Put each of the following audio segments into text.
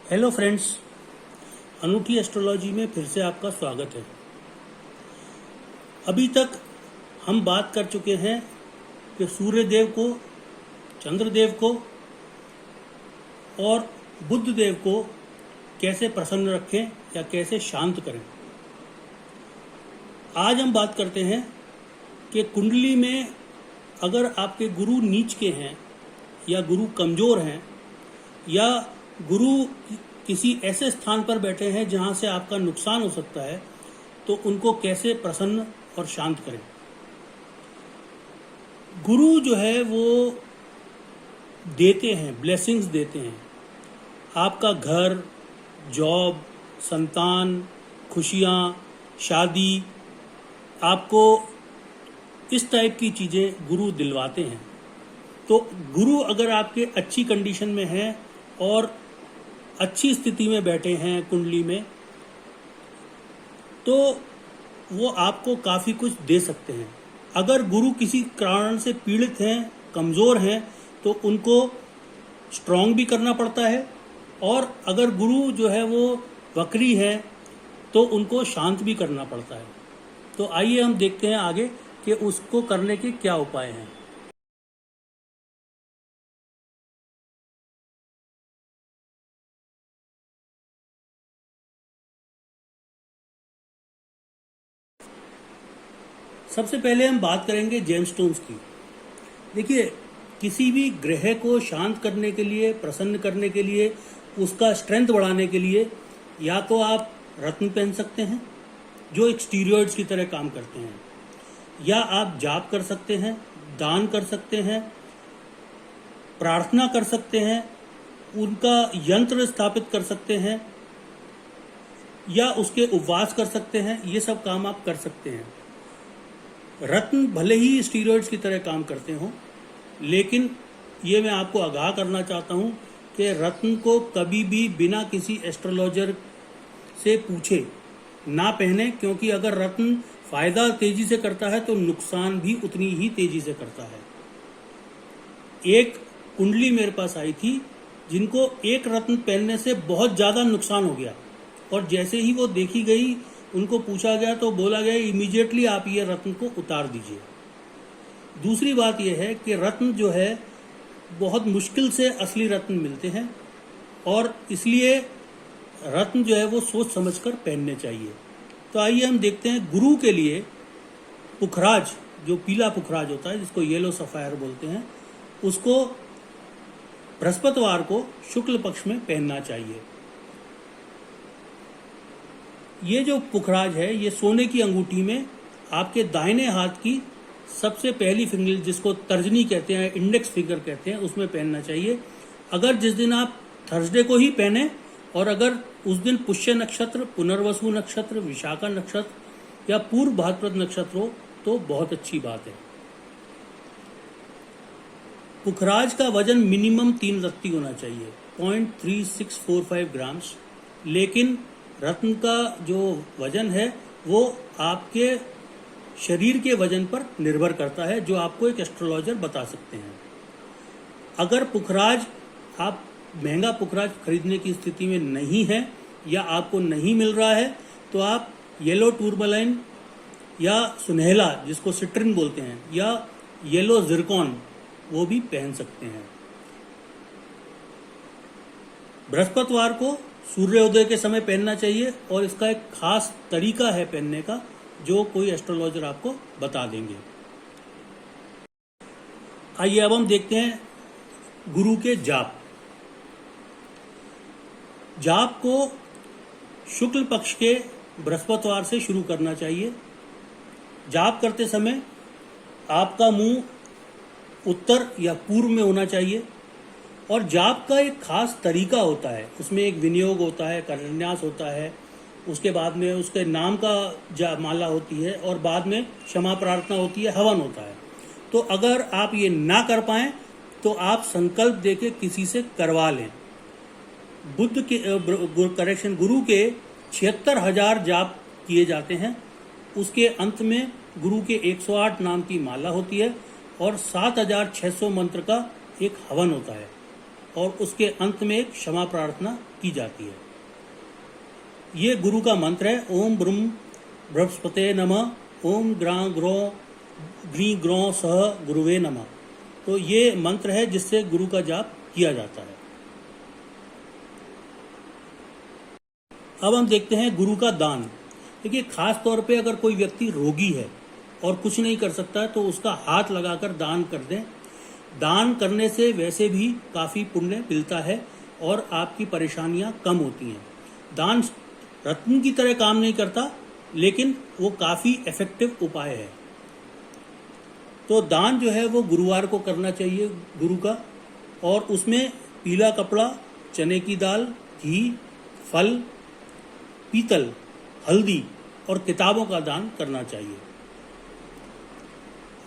Hello friends, अनूठी astrology में फिर से आपका स्वागत है। अभी तक हम बात कर चुके हैं कि सूर्य देव को, चंद्र देव को और बुध देव को कैसे प्रसन्न रखें या कैसे शांत करें। आज हम बात करते हैं कि कुंडली में अगर आपके गुरु नीच के हैं या गुरु कमज़ोर हैं या गुरु किसी ऐसे स्थान पर बैठे हैं जहां से आपका नुकसान हो सकता है, तो उनको कैसे प्रसन्न और शांत करें। गुरु जो है वो देते हैं, ब्लेसिंग्स देते हैं। आपका घर, जॉब, संतान, खुशियां, शादी, आपको इस टाइप की चीज़ें गुरु दिलवाते हैं। तो गुरु अगर आपके अच्छी कंडीशन में हैं और अच्छी स्थिति में बैठे हैं कुंडली में, तो वो आपको काफ़ी कुछ दे सकते हैं। अगर गुरु किसी कारण से पीड़ित हैं, कमज़ोर हैं, तो उनको स्ट्रांग भी करना पड़ता है, और अगर गुरु जो है वो वक्री है तो उनको शांत भी करना पड़ता है। तो आइए हम देखते हैं आगे कि उसको करने के क्या उपाय हैं। सबसे पहले हम बात करेंगे जेमस्टोन्स की। देखिए, किसी भी ग्रह को शांत करने के लिए, प्रसन्न करने के लिए, उसका स्ट्रेंथ बढ़ाने के लिए या तो आप रत्न पहन सकते हैं जो एक स्टीरॉयड्स की तरह काम करते हैं, या आप जाप कर सकते हैं, दान कर सकते हैं, प्रार्थना कर सकते हैं, उनका यंत्र स्थापित कर सकते हैं, या उसके उपवास कर सकते हैं। ये सब काम आप कर सकते हैं। रत्न भले ही स्टीरॉयड्स की तरह काम करते हों, लेकिन ये मैं आपको आगाह करना चाहता हूँ कि रत्न को कभी भी बिना किसी एस्ट्रोलॉजर से पूछे ना पहने, क्योंकि अगर रत्न फायदा तेजी से करता है तो नुकसान भी उतनी ही तेजी से करता है। एक कुंडली मेरे पास आई थी जिनको एक रत्न पहनने से बहुत ज़्यादा नुकसान हो गया, और जैसे ही वो देखी गई, उनको पूछा गया तो बोला गया इमीडिएटली आप ये रत्न को उतार दीजिए। दूसरी बात यह है कि रत्न जो है बहुत मुश्किल से असली रत्न मिलते हैं, और इसलिए रत्न जो है वो सोच समझकर पहनने चाहिए। तो आइए हम देखते हैं गुरु के लिए पुखराज, जो पीला पुखराज होता है जिसको येलो सफायर बोलते हैं, उसको बृहस्पतिवार को शुक्ल पक्ष में पहनना चाहिए। ये जो पुखराज है ये सोने की अंगूठी में आपके दाहिने हाथ की सबसे पहली फिंगर, जिसको तर्जनी कहते हैं, इंडेक्स फिंगर कहते हैं, उसमें पहनना चाहिए। अगर जिस दिन आप थर्सडे को ही पहने, और अगर उस दिन पुष्य नक्षत्र, पुनर्वसु नक्षत्र, विशाखा नक्षत्र या पूर्व भाद्रपद नक्षत्र हो तो बहुत अच्छी बात है। पुखराज का वजन मिनिमम 3 रत्ती होना चाहिए, 0.3645 ग्राम्स। लेकिन रत्न का जो वजन है वो आपके शरीर के वजन पर निर्भर करता है, जो आपको एक एस्ट्रोलॉजर बता सकते हैं। अगर पुखराज, आप महंगा पुखराज खरीदने की स्थिति में नहीं है या आपको नहीं मिल रहा है, तो आप येलो टूरमलाइन या सुनहला, जिसको सिट्रिन बोलते हैं, या येलो जिरकॉन, वो भी पहन सकते हैं। बृहस्पतिवार को सूर्योदय के समय पहनना चाहिए, और इसका एक खास तरीका है पहनने का जो कोई एस्ट्रोलॉजर आपको बता देंगे। आइए अब हम देखते हैं गुरु के जाप। जाप को शुक्ल पक्ष के बृहस्पतिवार से शुरू करना चाहिए। जाप करते समय आपका मुंह उत्तर या पूर्व में होना चाहिए, और जाप का एक खास तरीका होता है। उसमें एक विनियोग होता है, करन्यास होता है, उसके बाद में उसके नाम का माला होती है, और बाद में क्षमा प्रार्थना होती है, हवन होता है। तो अगर आप ये ना कर पाएं तो आप संकल्प देके किसी से करवा लें। गुरु के 76,000 जाप किए जाते हैं। उसके अंत में गुरु के 108 नाम की माला होती है, और 7,600 मंत्र का एक हवन होता है। और उसके अंत में एक क्षमा प्रार्थना की जाती है। ये गुरु का मंत्र है, ओम ब्रह्म बृहस्पते नमः, ओम ग्रां ग्रो ग्री ग्रों सह गुरुवे नमः। तो ये मंत्र है जिससे गुरु का जाप किया जाता है। अब हम देखते हैं गुरु का दान। देखिए, खास तौर पे अगर कोई व्यक्ति रोगी है और कुछ नहीं कर सकता है तो उसका हाथ लगाकर दान कर दें। दान करने से वैसे भी काफ़ी पुण्य मिलता है और आपकी परेशानियां कम होती हैं। दान रत्न की तरह काम नहीं करता, लेकिन वो काफ़ी इफेक्टिव उपाय है। तो दान जो है वो गुरुवार को करना चाहिए गुरु का, और उसमें पीला कपड़ा, चने की दाल, घी, फल, पीतल, हल्दी और किताबों का दान करना चाहिए।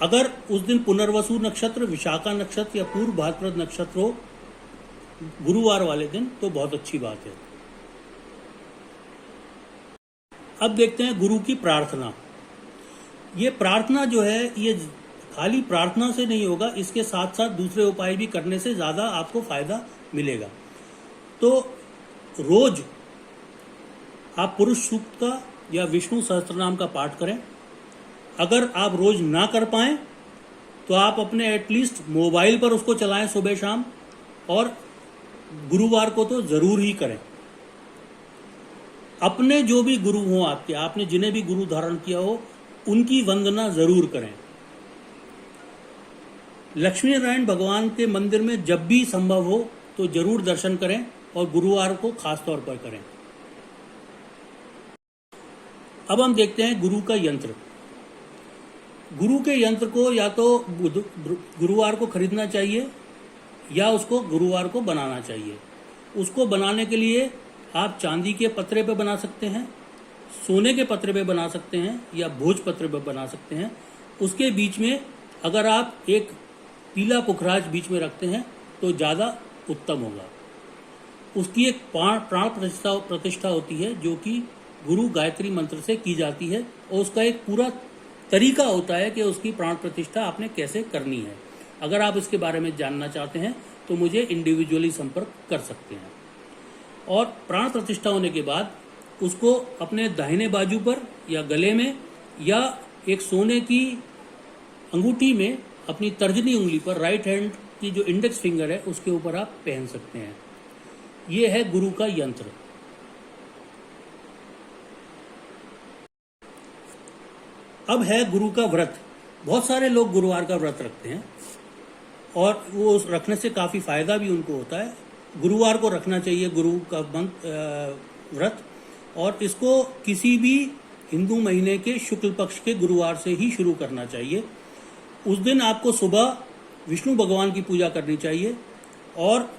अगर उस दिन पुनर्वसु नक्षत्र, विशाखा नक्षत्र या पूर्व भाद्रपद नक्षत्र हो गुरुवार वाले दिन तो बहुत अच्छी बात है। अब देखते हैं गुरु की प्रार्थना। ये प्रार्थना जो है ये खाली प्रार्थना से नहीं होगा, इसके साथ साथ दूसरे उपाय भी करने से ज़्यादा आपको फायदा मिलेगा। तो रोज आप पुरुष सूक्त का या विष्णु सहस्त्रनाम का पाठ करें। अगर आप रोज ना कर पाएं तो आप अपने एटलीस्ट मोबाइल पर उसको चलाएं सुबह शाम, और गुरुवार को तो जरूर ही करें। अपने जो भी गुरु हों आपके, आपने जिन्हें भी गुरु धारण किया हो, उनकी वंदना जरूर करें। लक्ष्मी नारायण भगवान के मंदिर में जब भी संभव हो तो जरूर दर्शन करें, और गुरुवार को खास तौर पर करें। अब हम देखते हैं गुरु का यंत्र। गुरु के यंत्र को या तो गुरुवार को खरीदना चाहिए या उसको गुरुवार को बनाना चाहिए। उसको बनाने के लिए आप चांदी के पत्रे पे बना सकते हैं, सोने के पत्रे पे बना सकते हैं, या भोज पत्रे पे बना सकते हैं। उसके बीच में अगर आप एक पीला पुखराज बीच में रखते हैं तो ज़्यादा उत्तम होगा। उसकी एक प्राण प्रतिष्ठा होती है जो कि गुरु गायत्री मंत्र से की जाती है, और उसका एक पूरा तरीका होता है कि उसकी प्राण प्रतिष्ठा आपने कैसे करनी है। अगर आप इसके बारे में जानना चाहते हैं तो मुझे इंडिविजुअली संपर्क कर सकते हैं। और प्राण प्रतिष्ठा होने के बाद उसको अपने दाहिने बाजू पर या गले में या एक सोने की अंगूठी में अपनी तर्जनी उंगली पर, राइट हैंड की जो इंडेक्स फिंगर है उसके ऊपर आप पहन सकते हैं। ये है गुरु का यंत्र। अब है गुरु का व्रत। बहुत सारे लोग गुरुवार का व्रत रखते हैं और वो रखने से काफ़ी फायदा भी उनको होता है। गुरुवार को रखना चाहिए गुरु का व्रत, और इसको किसी भी हिंदू महीने के शुक्ल पक्ष के गुरुवार से ही शुरू करना चाहिए। उस दिन आपको सुबह विष्णु भगवान की पूजा करनी चाहिए, और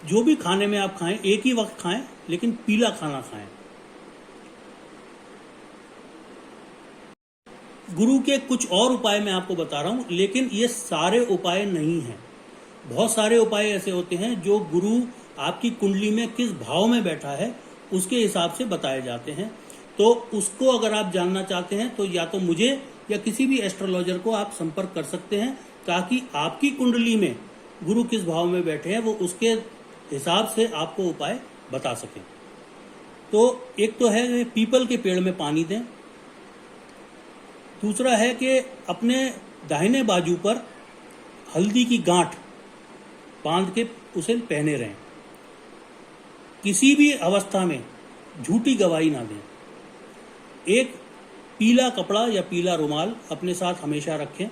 जो भी खाने में आप खाएं एक ही वक्त खाएं, लेकिन पीला खाना खाएं। गुरु के कुछ और उपाय मैं आपको बता रहा हूं, लेकिन ये सारे उपाय नहीं हैं। बहुत सारे उपाय ऐसे होते हैं जो गुरु आपकी कुंडली में किस भाव में बैठा है उसके हिसाब से बताए जाते हैं। तो उसको अगर आप जानना चाहते हैं तो या तो मुझे या किसी भी एस्ट्रोलॉजर को आप संपर्क कर सकते हैं, ताकि आपकी कुंडली में गुरु किस भाव में बैठे हैं वो उसके हिसाब से आपको उपाय बता सकें। तो एक तो है पीपल के पेड़ में पानी दें। दूसरा है कि अपने दाहिने बाजू पर हल्दी की गांठ बांध के उसे पहने रहें। किसी भी अवस्था में झूठी गवाही ना दें। एक पीला कपड़ा या पीला रुमाल अपने साथ हमेशा रखें,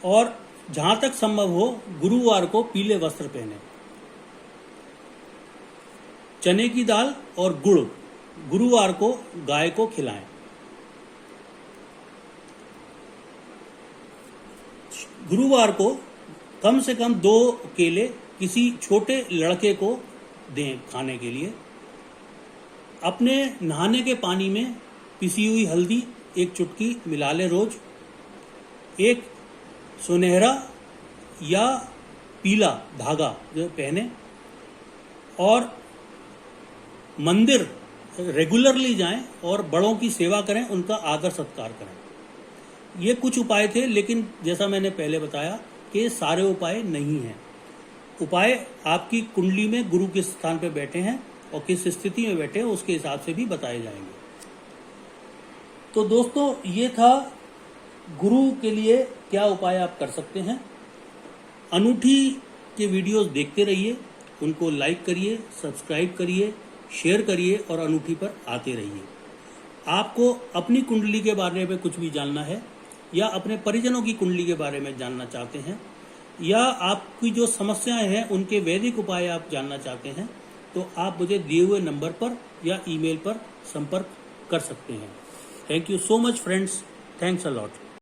और जहां तक संभव हो गुरुवार को पीले वस्त्र पहने। चने की दाल और गुड़ गुरुवार को गाय को खिलाएं। गुरुवार को कम से कम 2 केले किसी छोटे लड़के को दें खाने के लिए। अपने नहाने के पानी में पिसी हुई हल्दी 1 चुटकी मिला लें रोज। एक सुनहरा या पीला धागा जो पहने, और मंदिर रेगुलरली जाएं और बड़ों की सेवा करें, उनका आदर सत्कार करें। ये कुछ उपाय थे, लेकिन जैसा मैंने पहले बताया के सारे उपाय नहीं हैं। उपाय आपकी कुंडली में गुरु किस स्थान पर बैठे हैं और किस स्थिति में बैठे हैं उसके हिसाब से भी बताए जाएंगे। तो दोस्तों, ये था गुरु के लिए क्या उपाय आप कर सकते हैं। अनूठी के वीडियोस देखते रहिए, उनको लाइक करिए, सब्सक्राइब करिए, शेयर करिए और अनूठी पर आते रहिए। आपको अपनी कुंडली के बारे में कुछ भी जानना है या अपने परिजनों की कुंडली के बारे में जानना चाहते हैं या आपकी जो समस्याएं हैं उनके वैदिक उपाय आप जानना चाहते हैं, तो आप मुझे दिए हुए नंबर पर या ईमेल पर संपर्क कर सकते हैं। Thank you so much friends, thanks a lot.